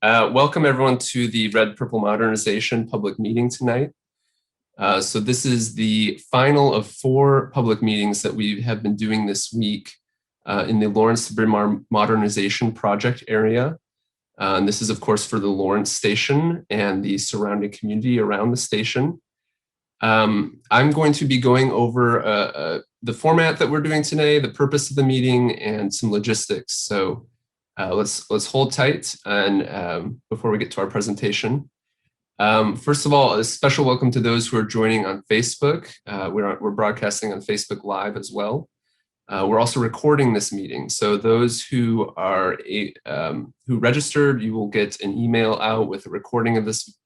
Welcome everyone to the Red Purple Modernization public meeting tonight. So this is the final of 4 public meetings that we have been doing this week in the Lawrence to Bryn Mawr Modernization Project area. And this is of course for the Lawrence station and the surrounding community around the station. I'm going to be going over the format that we're doing today, the purpose of the meeting, and some logistics. So let's hold tight and before we get to our presentation. First of all, a special welcome to those who are joining on Facebook. We're broadcasting on Facebook Live as well. We're also recording this meeting. So those who are who registered, you will get an email out with a recording of this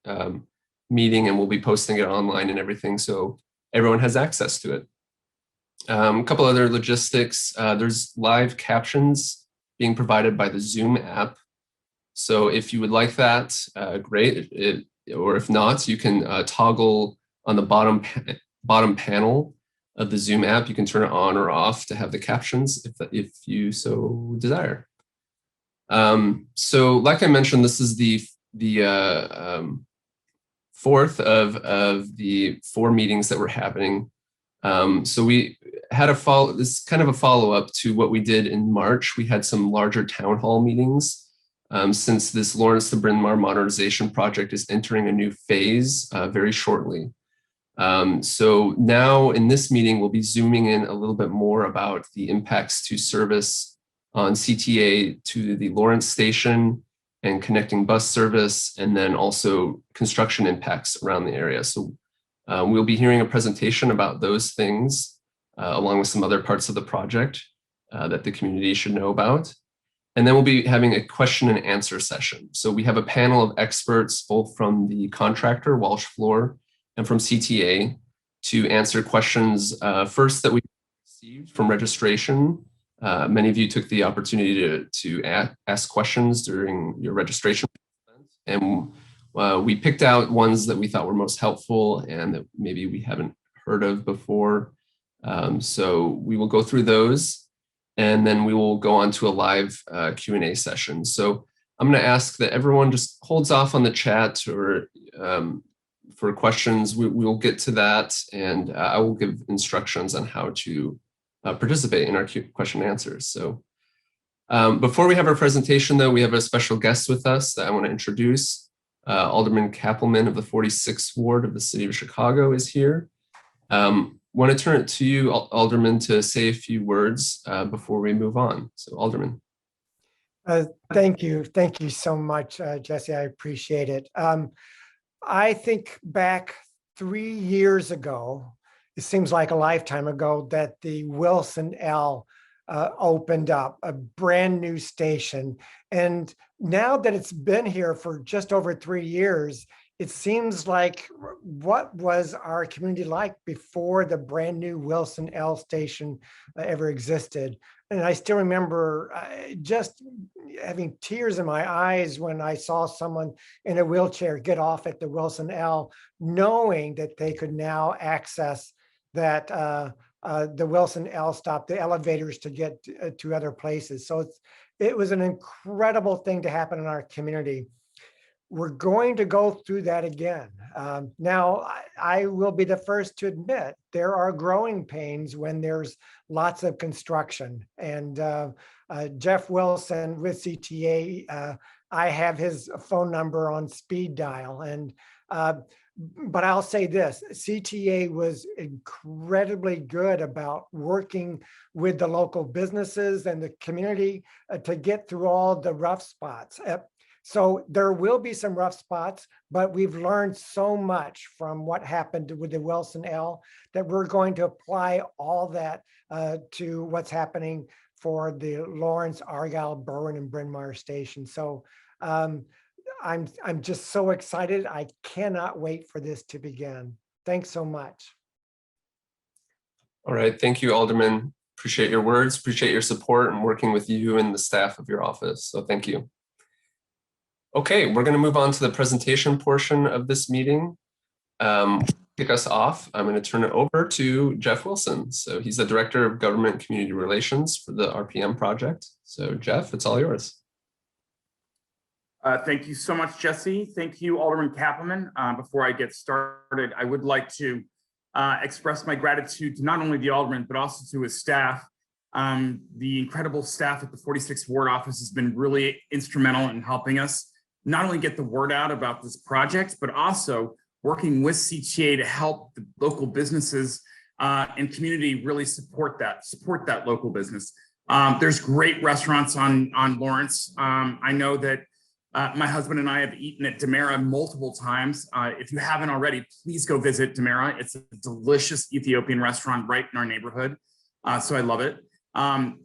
meeting, and we'll be posting it online and everything, so everyone has access to it. A couple other logistics. There's live captions being provided by the Zoom app. So if you would like that, great. Or if not, you can toggle on the bottom panel of the Zoom app. You can turn it on or off to have the captions if you so desire. So like I mentioned, this is the fourth of the 4 meetings that were happening. So we had this kind of a follow-up to what we did in March. We had some larger town hall meetings since this Lawrence to Bryn Mawr modernization project is entering a new phase very shortly. So now in this meeting, we'll be zooming in a little bit more about the impacts to service on CTA to the Lawrence station and connecting bus service, and then also construction impacts around the area. So we'll be hearing a presentation about those things, along with some other parts of the project that the community should know about. And then we'll be having a question and answer session. So we have a panel of experts, both from the contractor, Walsh Floor, and from CTA, to answer questions first that we received from registration. Many of you took the opportunity to ask questions during your registration, and we picked out ones that we thought were most helpful and that maybe we haven't heard of before. So we will go through those, and then we will go on to a live Q&A session. So I'm going to ask that everyone just holds off on the chat or for questions. We will get to that, and I will give instructions on how to participate in our question and answers. So before we have our presentation, though, we have a special guest with us that I want to introduce. Alderman Kappelmann of the 46th Ward of the City of Chicago is here. Want to turn it to you, Alderman, to say a few words before we move on. So, Alderman. Thank you. Thank you so much, Jesse. I appreciate it. I think back 3 years ago, it seems like a lifetime ago, that the Wilson L opened up, a brand new station. And now that it's been here for just over 3 years, it seems like what was our community like before the brand new Wilson L station ever existed. And I still remember just having tears in my eyes when I saw someone in a wheelchair get off at the Wilson L, knowing that they could now access that the Wilson L stop, the elevators to get to other places. So it was an incredible thing to happen in our community. We're going to go through that again. Now, I will be the first to admit there are growing pains when there's lots of construction. And Jeff Wilson with CTA, I have his phone number on speed dial. And but I'll say this, CTA was incredibly good about working with the local businesses and the community to get through all the rough spots. So there will be some rough spots, but we've learned so much from what happened with the Wilson L that we're going to apply all that to what's happening for the Lawrence, Argyle, Berwyn, and Bryn Mawr station. So I'm just so excited. I cannot wait for this to begin. Thanks so much. All right, thank you, Alderman. Appreciate your words, appreciate your support and working with you and the staff of your office. So thank you. Okay, we're going to move on to the presentation portion of this meeting. Kick us off, I'm going to turn it over to Jeff Wilson. So he's the Director of Government Community Relations for the RPM project. So Jeff, it's all yours. Thank you so much, Jesse. Thank you, Alderman Kappelmann. Before I get started, I would like to express my gratitude to not only the Alderman, but also to his staff. The incredible staff at the 46th Ward office has been really instrumental in helping us not only get the word out about this project, but also working with CTA to help the local businesses and community really support that local business. There's great restaurants on Lawrence. I know that my husband and I have eaten at Demera multiple times. If you haven't already, please go visit Demera. It's a delicious Ethiopian restaurant right in our neighborhood. So I love it.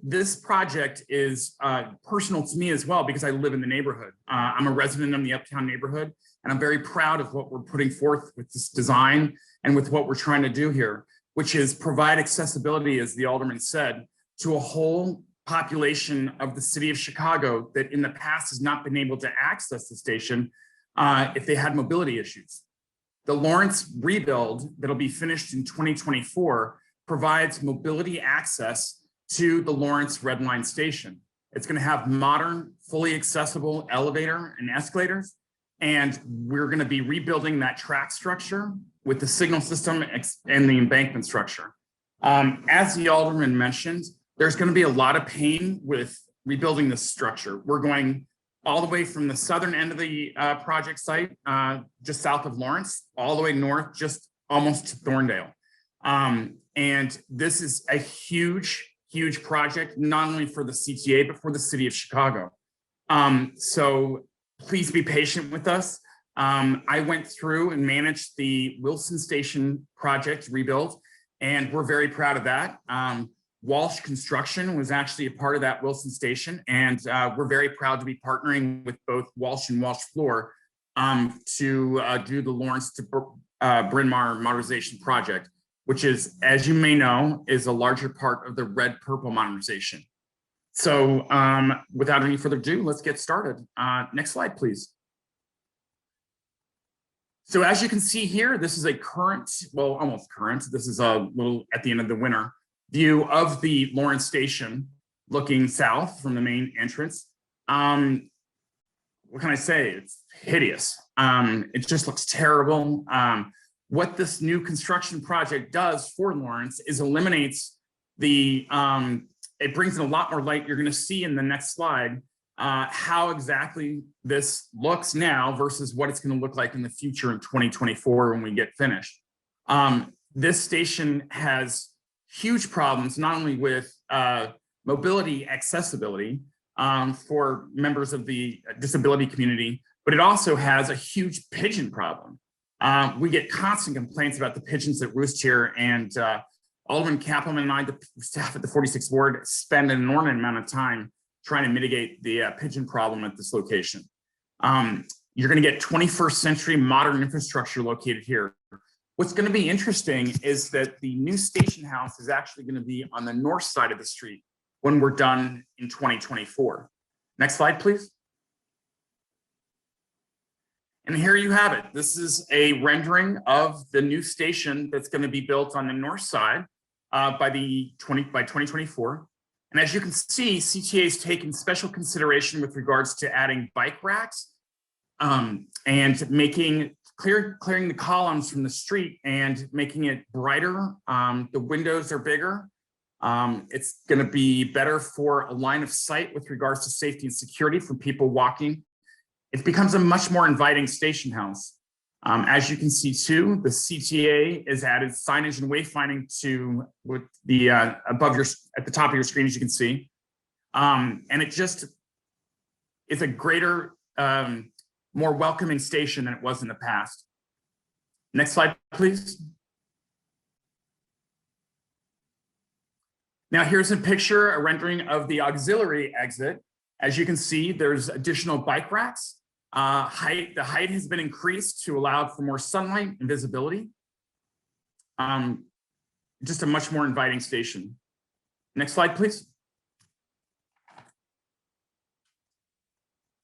This project is personal to me as well because I live in the neighborhood. I'm a resident of the Uptown neighborhood, and I'm very proud of what we're putting forth with this design and with what we're trying to do here, which is provide accessibility, as the Alderman said, to a whole population of the city of Chicago that in the past has not been able to access the station if they had mobility issues. The Lawrence rebuild that'll be finished in 2024 provides mobility access to the Lawrence Red Line station. It's going to have modern, fully accessible elevator and escalators, and we're going to be rebuilding that track structure with the signal system and the embankment structure. As the Alderman mentioned, there's going to be a lot of pain with rebuilding this structure. We're going all the way from the southern end of the project site, just south of Lawrence, all the way north, just almost to Thorndale. And this is a huge project, not only for the CTA, but for the city of Chicago. So please be patient with us. I went through and managed the Wilson Station project rebuild, and we're very proud of that. Walsh Construction was actually a part of that Wilson Station, and we're very proud to be partnering with both Walsh and Walsh Floor to do the Lawrence to Bryn Mawr modernization project, which is, as you may know, is a larger part of the red purple modernization. So without any further ado, let's get started. Next slide, please. So as you can see here, this is a current, well, almost current. This is a little at the end of the winter view of the Lawrence station looking south from the main entrance. What can I say? It's hideous. It just looks terrible. What this new construction project does for Lawrence is eliminates the, it brings in a lot more light. You're going to see in the next slide how exactly this looks now versus what it's going to look like in the future in 2024 when we get finished. This station has huge problems, not only with mobility accessibility for members of the disability community, but it also has a huge pigeon problem. We get constant complaints about the pigeons that roost here, and Alderman Kappelmann and I, the staff at the 46th Ward, spend an inordinate amount of time trying to mitigate the pigeon problem at this location. You're going to get 21st century modern infrastructure located here. What's going to be interesting is that the new station house is actually going to be on the north side of the street when we're done in 2024. Next slide, please. And here you have it. This is a rendering of the new station that's going to be built on the north side by 2024. And as you can see, CTA has taken special consideration with regards to adding bike racks and clearing the columns from the street and making it brighter. The windows are bigger. It's going to be better for a line of sight with regards to safety and security for people walking. It becomes a much more inviting station house. As you can see too, the CTA has added signage and wayfinding to with the at the top of your screen, as you can see. And it just is a greater, more welcoming station than it was in the past. Next slide, please. Now here's a picture, a rendering of the auxiliary exit. As you can see, there's additional bike racks. The height has been increased to allow for more sunlight and visibility. Just a much more inviting station. Next slide, please.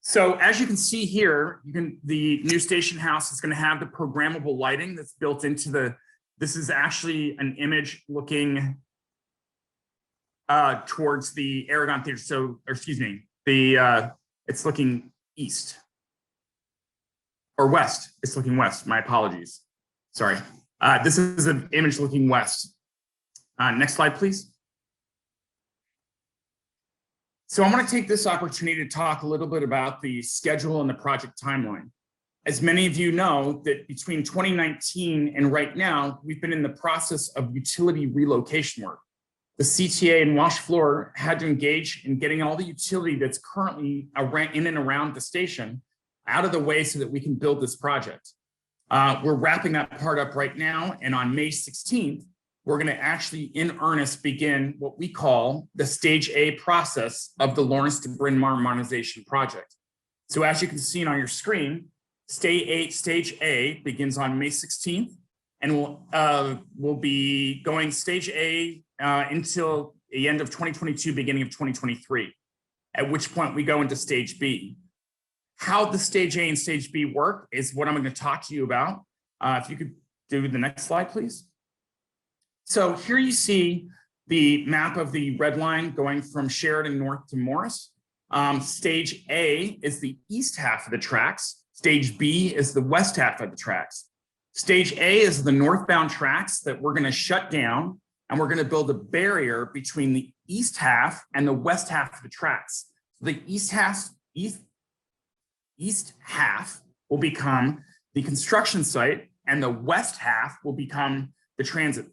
So as you can see here, the new station house is going to have the programmable lighting that's built into this is actually an image looking towards the Aragon Theater. So, or excuse me, it's looking east. or west. It's looking west. My apologies. Sorry. This is an image looking west. Next slide, please. So I want to take this opportunity to talk a little bit about the schedule and the project timeline. As many of you know, that between 2019 and right now, we've been in the process of utility relocation work. The CTA and Walsh Floor had to engage in getting all the utility that's currently in and around the station out of the way so that we can build this project. We're wrapping that part up right now, and on May 16th, we're going to actually in earnest begin what we call the Stage A process of the Lawrence to Bryn Mawr Modernization Project. So as you can see on your screen, Stage A begins on May 16th, and we'll be going Stage A until the end of 2022, beginning of 2023, at which point we go into Stage B. How the Stage A and Stage B work is what I'm going to talk to you about. If you could do the next slide, please. So here you see the map of the red line going from Sheridan north to Morris. Stage A is the east half of the tracks. Stage B is the west half of the tracks. Stage A is the northbound tracks that we're going to shut down, and we're going to build a barrier between the east half and the west half of the tracks. The east half will become the construction site, and the west half will become the transit,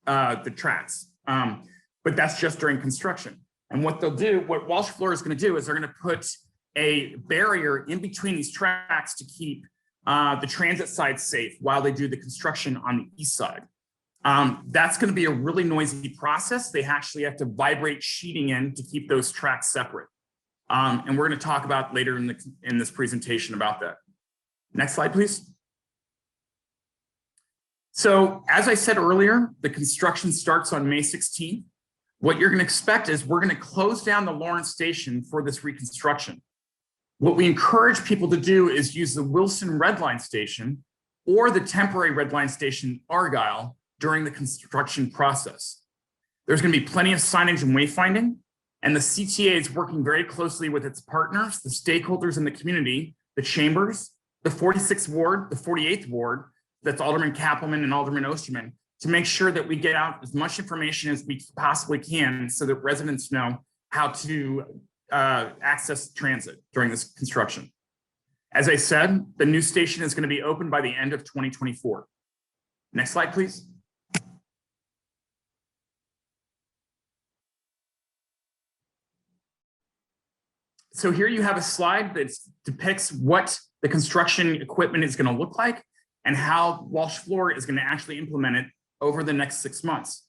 the tracks. But that's just during construction. And what they'll do, what Walsh Floor is going to do is they're going to put a barrier in between these tracks to keep the transit side safe while they do the construction on the east side. That's going to be a really noisy process. They actually have to vibrate sheeting in to keep those tracks separate. And we're going to talk about later in this presentation about that. Next slide, please. So as I said earlier, the construction starts on May 16th. What you're going to expect is we're going to close down the Lawrence station for this reconstruction. What we encourage people to do is use the Wilson Red Line station or the temporary Red Line station Argyle during the construction process. There's going to be plenty of signage and wayfinding, and the CTA is working very closely with its partners, the stakeholders in the community, the chambers, the 46th Ward, the 48th Ward, that's Alderman Kappelmann and Alderman Osterman, to make sure that we get out as much information as we possibly can so that residents know how to access transit during this construction. As I said, the new station is going to be open by the end of 2024. Next slide, please. So here you have a slide that depicts what the construction equipment is going to look like and how Walsh Floor is going to actually implement it over the next 6 months.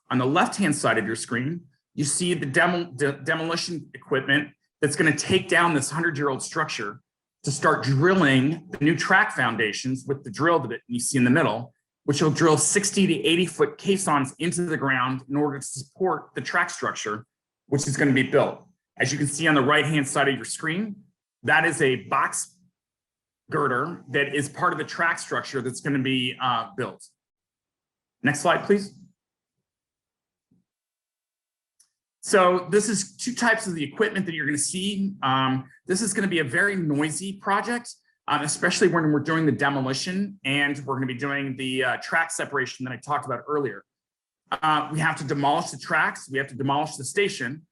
On the left-hand side of your screen, you see the demolition equipment that's going to take down this 100-year-old structure to start drilling the new track foundations with the drill that you see in the middle, which will drill 60 to 80-foot caissons into the ground in order to support the track structure, which is going to be built. As you can see on the right-hand side of your screen, that is a box girder that is part of the track structure that's going to be built. Next slide, please. So this is two types of the equipment that you're going to see. This is going to be a very noisy project, especially when we're doing the demolition and we're going to be doing the track separation that I talked about earlier. We have to demolish the tracks, we have to demolish the station,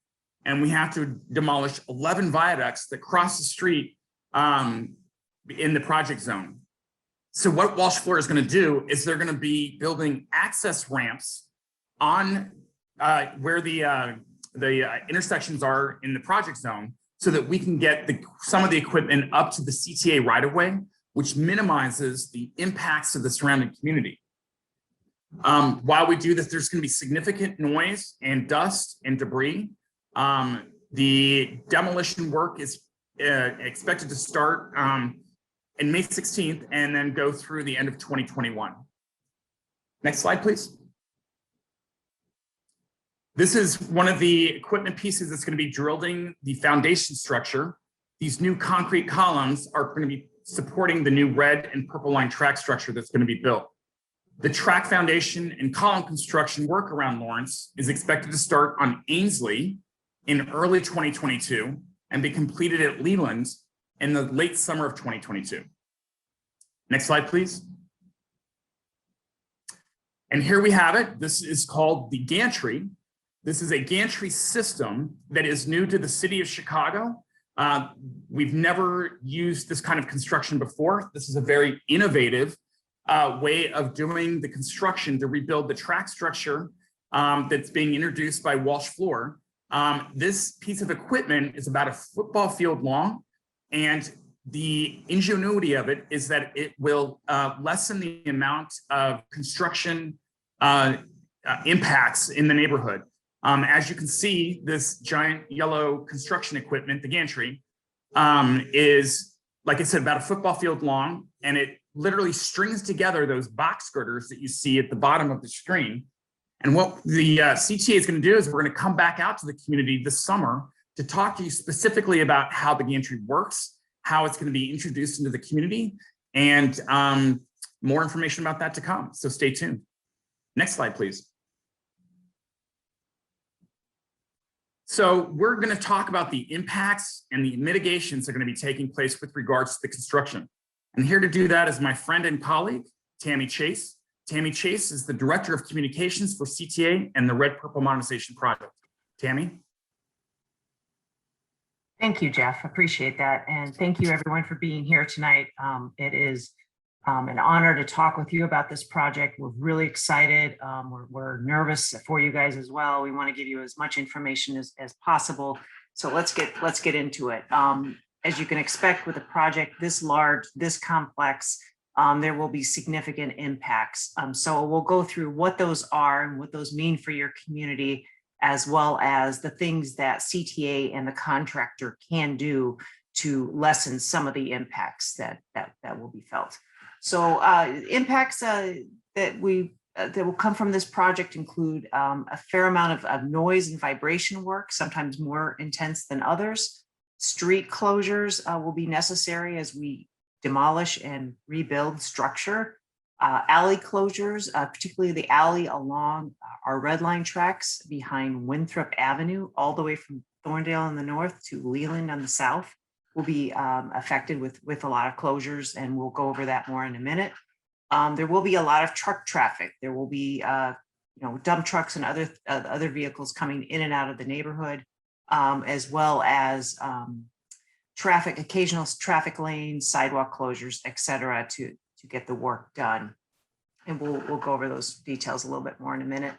and we have to demolish 11 viaducts that cross the street in the project zone. So what Walsh Floor is going to do is they're going to be building access ramps on where the intersections are in the project zone so that we can get some of the equipment up to the CTA right-of-way, which minimizes the impacts of the surrounding community. While we do this, there's going to be significant noise and dust and debris. The demolition work is expected to start in May 16th and then go through the end of 2021. Next slide, please. This is one of the equipment pieces that's going to be drilling the foundation structure. These new concrete columns are going to be supporting the new red and purple line track structure that's going to be built. The track foundation and column construction work around Lawrence is expected to start on Ainsley in early 2022 and be completed at Leland in the late summer of 2022. Next slide, please. And here we have it. This is called the Gantry. This is a Gantry system that is new to the city of Chicago. We've never used this kind of construction before. This is a very innovative way of doing the construction to rebuild the track structure that's being introduced by Walsh Floor. This piece of equipment is about a football field long, and the ingenuity of it is that it will lessen the amount of construction impacts in the neighborhood. As you can see, this giant yellow construction equipment, the Gantry, is, like I said, about a football field long, and it literally strings together those box girders that you see at the bottom of the screen. And what the CTA is going to do is we're going to come back out to the community this summer to talk to you specifically about how the Gantry works, how it's going to be introduced into the community, and more information about that to come. So stay tuned. Next slide, please. So we're going to talk about the impacts and the mitigations that are going to be taking place with regards to the construction. And here to do that is my friend and colleague, Tammy Chase. Tammy Chase is the Director of Communications for CTA and the Red Purple Modernization Project. Tammy? Thank you, Jeff. Appreciate that. And thank you everyone for being here tonight. It is an honor to talk with you about this project. We're really excited. We're nervous for you guys as well. We want to give you as much information as possible. So let's get into it. As you can expect with a project this large, this complex, there will be significant impacts. So we'll go through what those are and what those mean for your community, as well as the things that CTA and the contractor can do to lessen some of the impacts that will be felt. So impacts that will come from this project include a fair amount of noise and vibration work, sometimes more intense than others. Street closures will be necessary as we demolish and rebuild structure. Alley closures, particularly the alley along our red line tracks behind Winthrop Avenue, all the way from Thorndale in the north to Leland on the south, will be affected with a lot of closures, and we'll go over that more in a minute. There will be a lot of truck traffic. There will be dump trucks and other vehicles coming in and out of the neighborhood, as well as occasional traffic lanes, sidewalk closures, et cetera, to get the work done. And we'll go over those details a little bit more in a minute.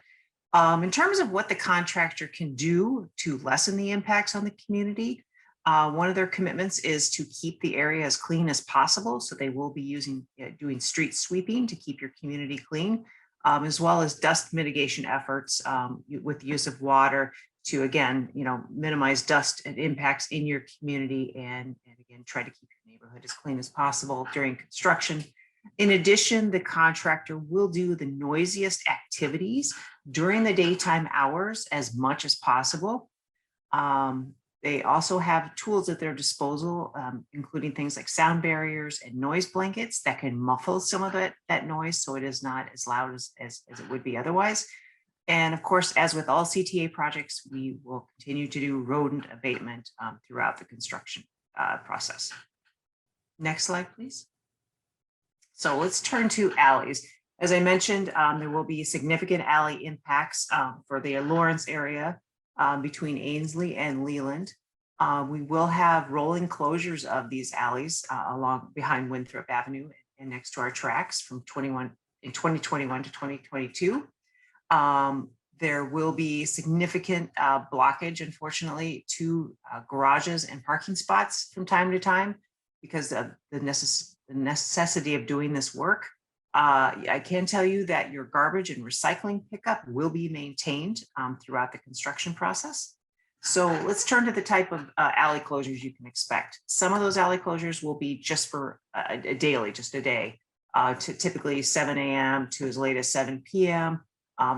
In terms of what the contractor can do to lessen the impacts on the community, one of their commitments is to keep the area as clean as possible. So they will be doing street sweeping to keep your community clean, as well as dust mitigation efforts with the use of water to, again, minimize dust and impacts in your community, and again, try to keep your neighborhood as clean as possible during construction. In addition, the contractor will do the noisiest activities during the daytime hours as much as possible. They also have tools at their disposal, including things like sound barriers and noise blankets that can muffle some of that noise so it is not as loud as it would be otherwise. And of course, as with all CTA projects, we will continue to do rodent abatement throughout the construction process. Next slide, please. So let's turn to alleys. As I mentioned, there will be significant alley impacts for the Lawrence area between Ainsley and Leland. We will have rolling closures of these alleys along behind Winthrop Avenue and next to our tracks from 2021 to 2022. There will be significant blockage, unfortunately, to garages and parking spots from time to time because of the necessity of doing this work. I can tell you that your garbage and recycling pickup will be maintained throughout the construction process. So let's turn to the type of alley closures you can expect. Some of those alley closures will be just for a daily, just a day, to typically 7 a.m. to as late as 7 p.m.,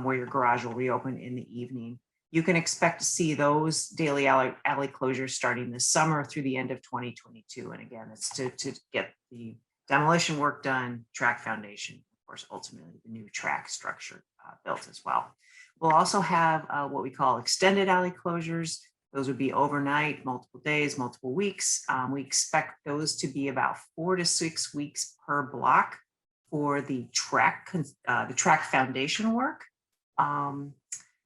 where your garage will reopen in the evening. You can expect to see those daily alley closures starting this summer through the end of 2022. And again, it's to get the demolition work done, track foundation, of course, ultimately the new track structure built as well. We'll also have what we call extended alley closures. Those would be overnight, multiple days, multiple weeks. We expect those to be about 4 to 6 weeks per block for the track foundation work,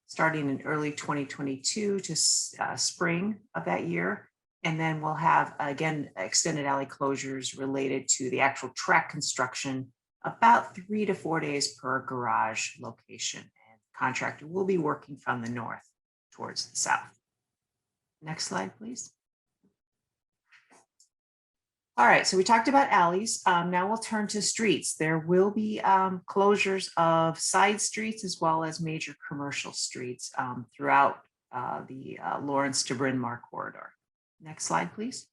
starting in early 2022 to spring of that year. And then we'll have, again, extended alley closures related to the actual track construction, about 3 to 4 days per garage location. And the contractor will be working from the north towards the south. Next slide, please. All right, so we talked about alleys. Now we'll turn to streets. There will be closures of side streets as well as major commercial streets throughout the Lawrence to Bryn Mawr corridor. Next slide, please.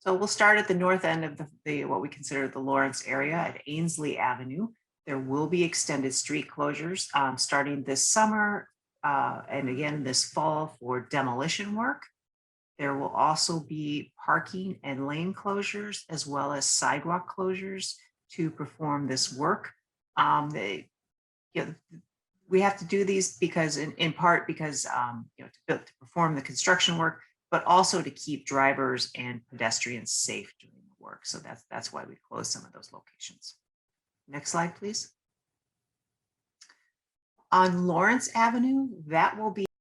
So we'll start at the north end of what we consider the Lawrence area at Ainsley Avenue. There will be extended street closures starting this summer and again this fall for demolition work. There will also be parking and lane closures as well as sidewalk closures to perform this work. We have to do these because, in part, because to perform the construction work, but also to keep drivers and pedestrians safe during the work. So that's why we closed some of those locations. Next slide, please. On Lawrence Avenue, that will be